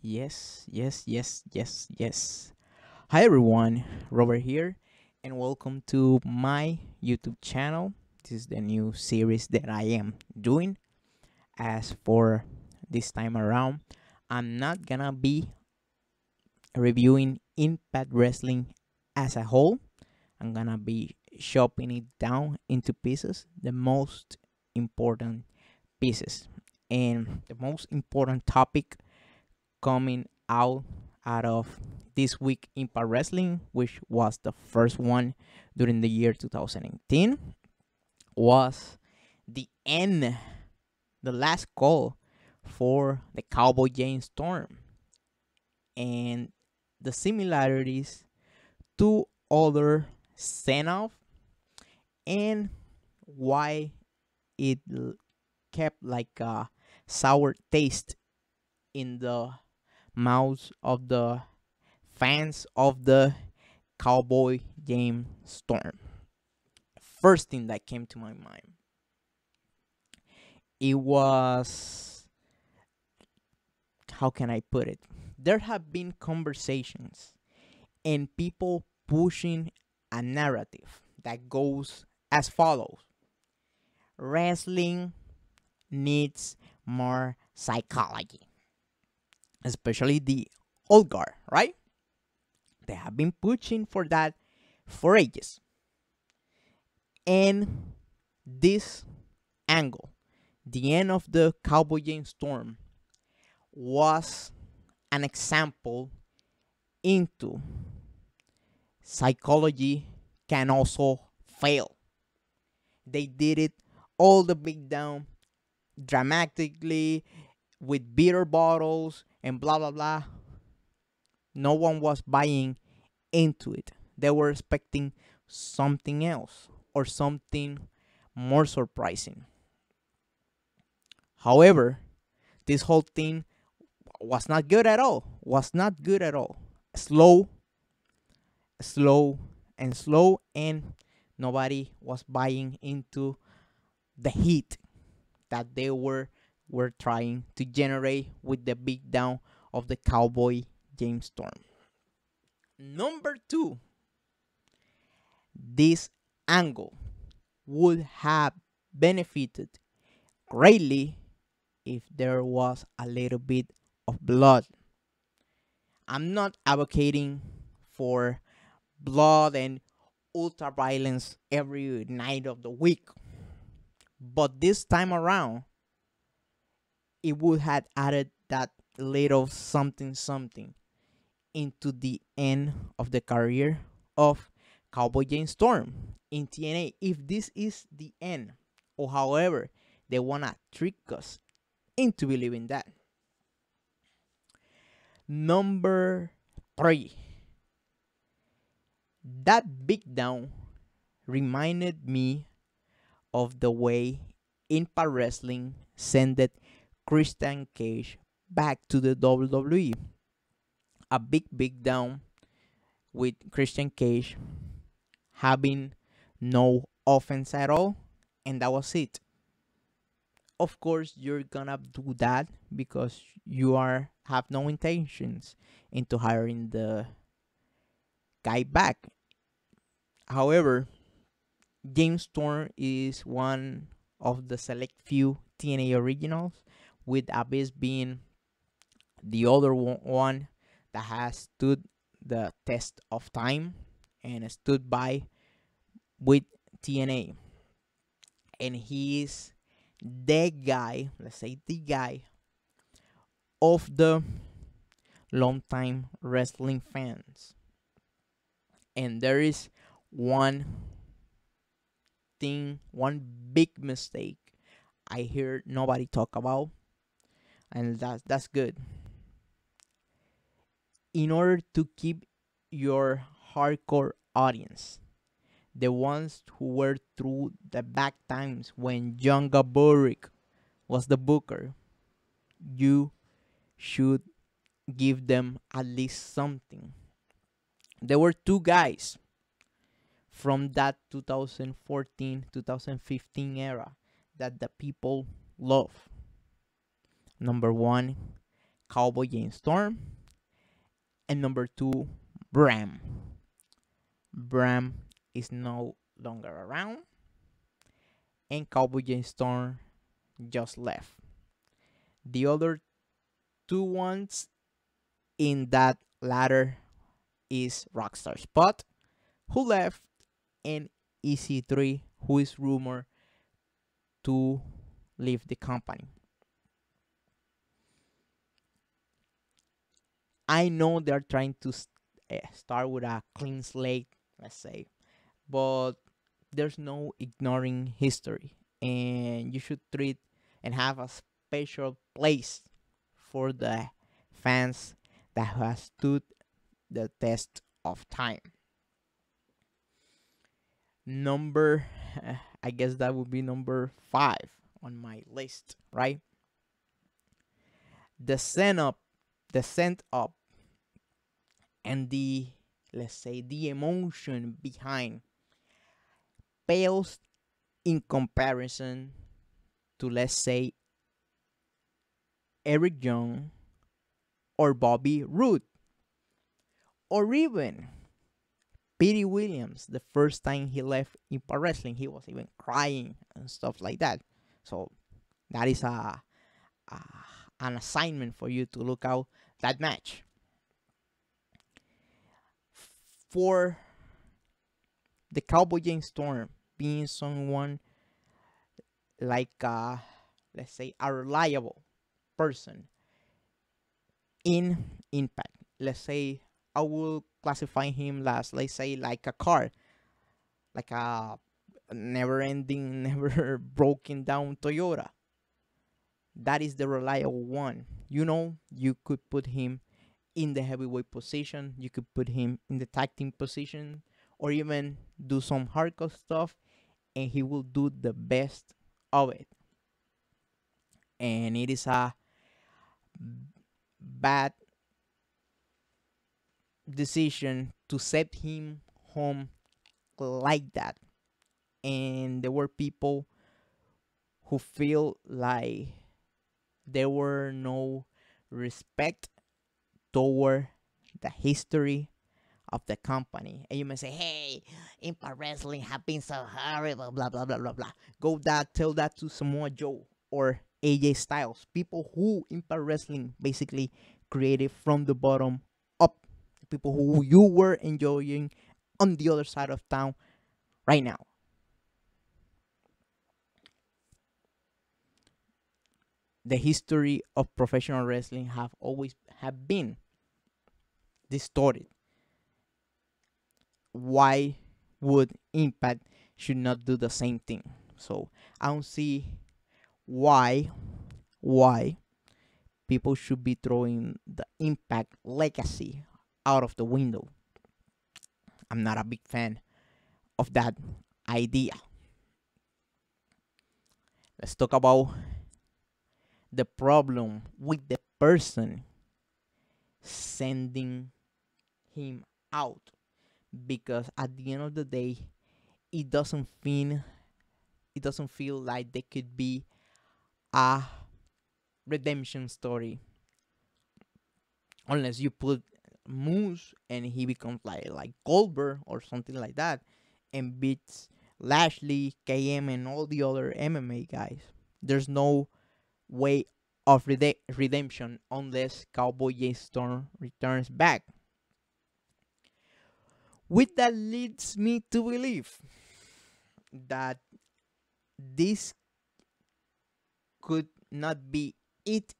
Yes. Hi everyone, Robert here, and welcome to my YouTube channel. This is the new series that I am doing. As for this time around, I'm not gonna be reviewing Impact Wrestling as a whole. I'm gonna be chopping it down into pieces, the most important pieces. And the most important topic coming out of this week Impact Wrestling, which was the first one during the year 2018, was the end, the last call for the Cowboy James Storm, and the similarities to other send-off, and why it kept like a sour taste in the mouths of the fans of the Cowboy James Storm. First thing that came to my mind, it was, how can I put it? There have been conversations and people pushing a narrative that goes as follows: wrestling needs more psychology, especially the old guard, right? They have been pushing for that for ages. And this angle, the end of the Cowboy James Storm, was an example into psychology can also fail. They did it all the big down dramatically with beer bottles and blah blah blah. No one was buying into it. They were expecting something else or something more surprising. However, this whole thing was not good at all. Was not good at all. Slow, slow, and nobody was buying into the heat that they were trying to generate with the big down of the Cowboy James Storm. Number two, this angle would have benefited greatly if there was a little bit of blood. I'm not advocating for blood and ultra violence every night of the week, but this time around, it would have added that little something into the end of the career of Cowboy James Storm in TNA. If this is the end, or however they wanna trick us into believing that. Number three, that big down reminded me of the way Impact Wrestling sent Christian Cage back to the WWE. A big down with Christian Cage having no offense at all, and that was it. Of course, you're gonna do that because you have no intentions into hiring the guy back. However, James Storm is one of the select few TNA originals, with Abyss being the other one that has stood the test of time and stood by with TNA. And he is the guy, let's say the guy, of the long-time wrestling fans. And there is one thing, one big mistake I hear nobody talk about, and that's good. In order to keep your hardcore audience, the ones who were through the back times when John Gaborik was the booker, you should give them at least something. There were two guys from that 2014-2015 era that the people love. Number one, Cowboy James Storm. And number two, Bram. Bram is no longer around, and Cowboy James Storm just left. The other two ones in that ladder is Rockstar Spot, who left, and EC3, who is rumored to leave the company. I know they're trying to start with a clean slate, let's say, but there's no ignoring history, and you should treat and have a special place for the fans that has stood the test of time. Number, I guess that would be number 5 on my list, right? The send up, and the, let's say, the emotion behind pales in comparison to, let's say, Eric Young or Bobby Roode, or even Petey Williams. The first time he left Impact Wrestling, he was even crying and stuff like that. So that is an assignment for you to look out that match. For the Cowboy James Storm being someone like, let's say, a reliable person in Impact. Let's say I will classify him as, let's say, like a car, like a never-ending, never broken down Toyota. That is the reliable one. You know, you could put him in the heavyweight position, you could put him in the tag team position, or even do some hardcore stuff, and he will do the best of it. And it is a bad decision to set him home like that. And there were people who feel like there were no respect toward the history of the company. And you may say, hey, Impact Wrestling have been so horrible, blah, blah, blah, blah, blah. Go that, tell that to Samoa Joe or AJ Styles. People who Impact Wrestling basically created from the bottom up. People who you were enjoying on the other side of town right now. The history of professional wrestling have always have been distorted. Why would Impact should not do the same thing? So I don't see why people should be throwing the Impact legacy out of the window. I'm not a big fan of that idea. Let's talk about the problem with the person sending him out, because at the end of the day, it doesn't feel like there could be a redemption story unless you put Moose and he becomes like Goldberg or something like that and beats Lashley, KM, and all the other MMA guys. There's no way of redemption unless Cowboy James Storm returns back. Which that leads me to believe that this could not be it.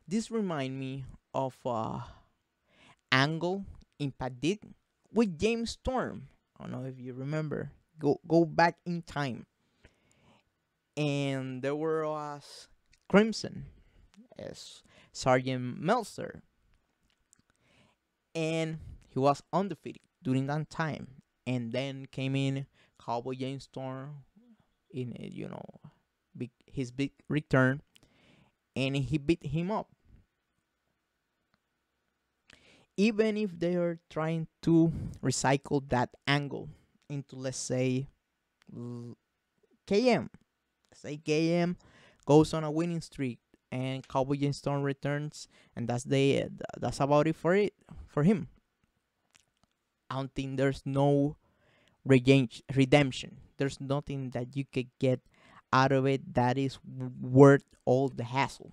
This remind me of angle Impact did with James Storm. I don't know if you remember. Go back in time. And there was Crimson as Sergeant Meltzer. And he was undefeated during that time. And then came in Cowboy James Storm in his big return, and he beat him up. Even if they are trying to recycle that angle into, let's say, KM. Let's say KM goes on a winning streak, and Cowboy Storm returns, and that's about it for him. I don't think there's no redemption. There's nothing that you could get out of it that is worth all the hassle.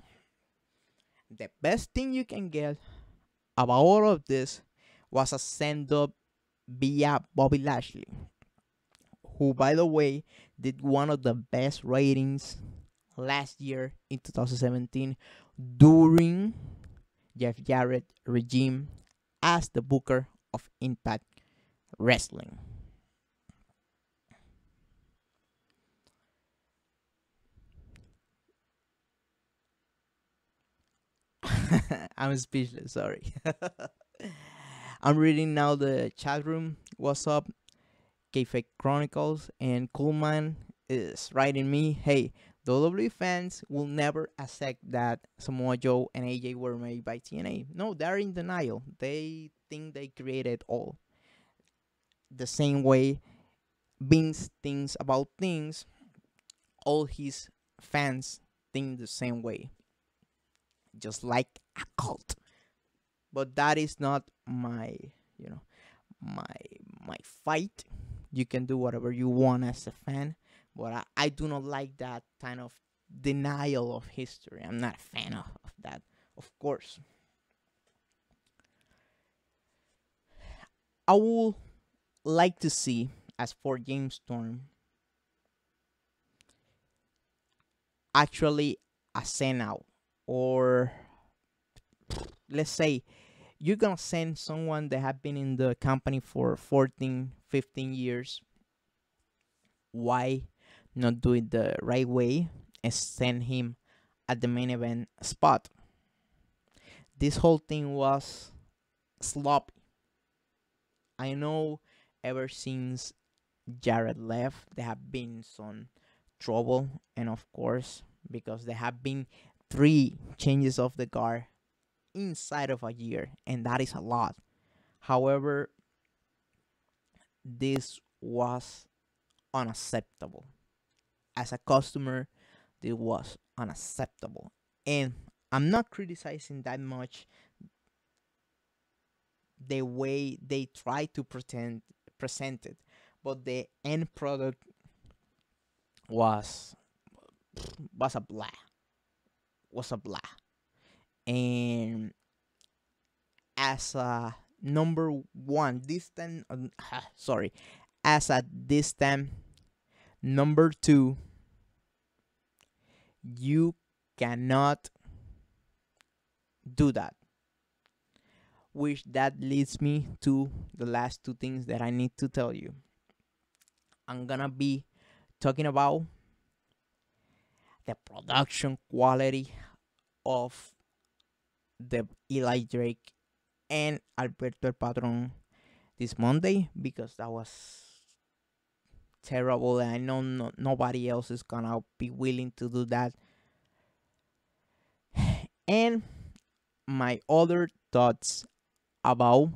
The best thing you can get about all of this was a send up via Bobby Lashley, who, by the way, did one of the best ratings last year in 2017 during Jeff Jarrett regime as the booker of Impact Wrestling. I'm speechless, sorry. I'm reading now the chat room. What's up? Kfake Chronicles and Coolman is writing me, hey, WWE fans will never accept that Samoa Joe and AJ were made by TNA. No, they're in denial. They think they created all. The same way Vince thinks about things, all his fans think the same way. Just like a cult. But that is not my, you know, my fight. You can do whatever you want as a fan, but I do not like that kind of denial of history. I'm not a fan of that, of course. I would like to see, as for James Storm, actually a send out, or let's say you're gonna send someone that have been in the company for 14, 15 years. Why not do it the right way and send him at the main event spot? This whole thing was sloppy. I know ever since Jared left, there have been some trouble, and of course, because there have been 3 changes of the guard inside of a year, and that is a lot. However, this was unacceptable. As a customer, this was unacceptable. And I'm not criticizing that much the way they try to present it, but the end product was was a blah. Was a blah. And as a number one, this time, sorry, as a this time number 2, you cannot do that. Which that leads me to the last 2 things that I need to tell you. I'm gonna be talking about the production quality of the Eli Drake and Alberto El Patron this Monday, because that was terrible, and I know nobody else is gonna be willing to do that. And my other thoughts about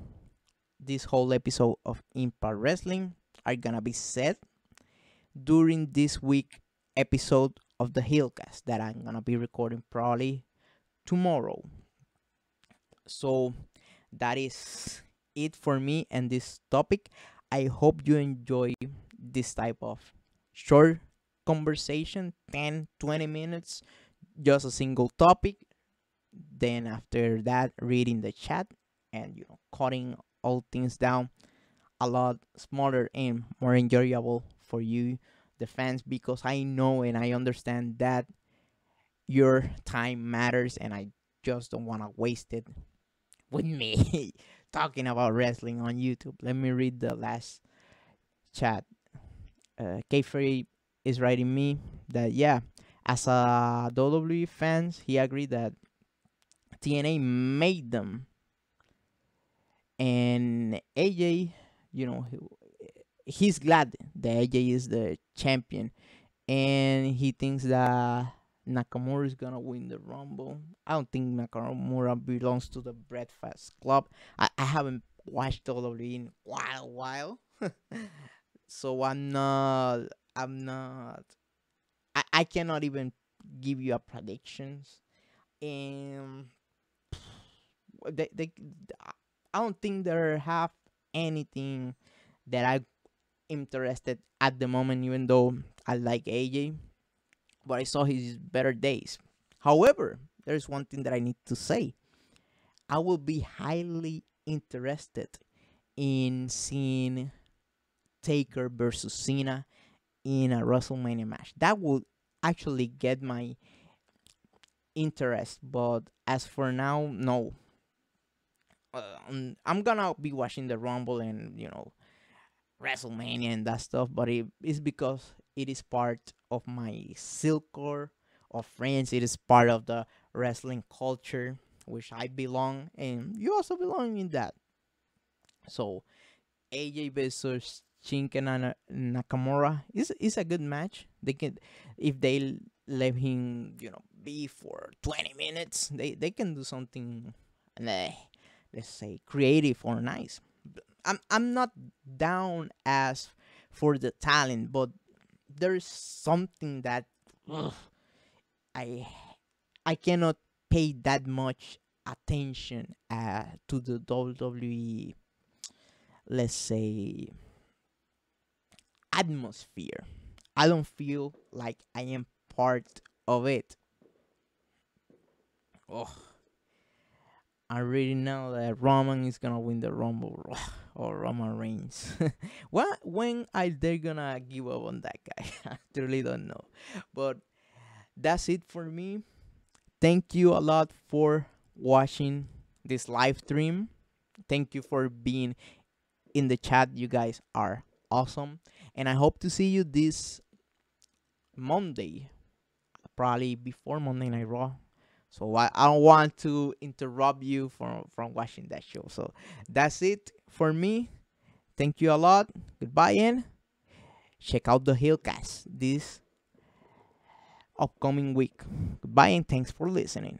this whole episode of Impact Wrestling are gonna be said during this week episode of the Hillcast that I'm gonna be recording probably tomorrow. So that is it for me and this topic. I hope you enjoy this type of short conversation, 10-20 minutes, just a single topic. Then after that, reading the chat and cutting all things down a lot smaller and more enjoyable for you, the fans, because I know and I understand that your time matters, and I just don't want to waste it with me talking about wrestling on YouTube. Let me read the last chat. Kfrey is writing me that, yeah, as a WWE fans, he agreed that TNA made them, and AJ, he's glad that AJ is the champion, and he thinks that Nakamura is gonna win the Rumble. I don't think Nakamura belongs to the Breakfast Club. I haven't watched WWE in quite a while, so I'm not. I cannot even give you a predictions. And they I don't think they have anything that I interested at the moment, even though I like AJ, but I saw his better days. However, there's one thing that I need to say. I will be highly interested in seeing Taker versus Cena in a WrestleMania match. That would actually get my interest, but as for now, no. I'm gonna be watching the Rumble and WrestleMania and that stuff, but it's because it is part of my circle of friends. It is part of the wrestling culture which I belong, and you also belong in that. So AJ versus Nakamura is a good match. They can, if they let him be for 20 minutes, they can do something, let's say creative or nice. I'm not down as for the talent, but there's something that ugh, I I cannot pay that much attention to the WWE, let's say, atmosphere. I don't feel like I am part of it. Oh, I already know that Roman is gonna win the Rumble or Roman Reigns. When are they gonna give up on that guy? I truly don't know. But that's it for me. Thank you a lot for watching this live stream. Thank you for being in the chat. You guys are awesome. And I hope to see you this Monday, probably before Monday Night Raw. So I don't want to interrupt you from watching that show. So that's it for me. Thank you a lot. Goodbye, and check out the Hillcast this upcoming week. Goodbye, and thanks for listening.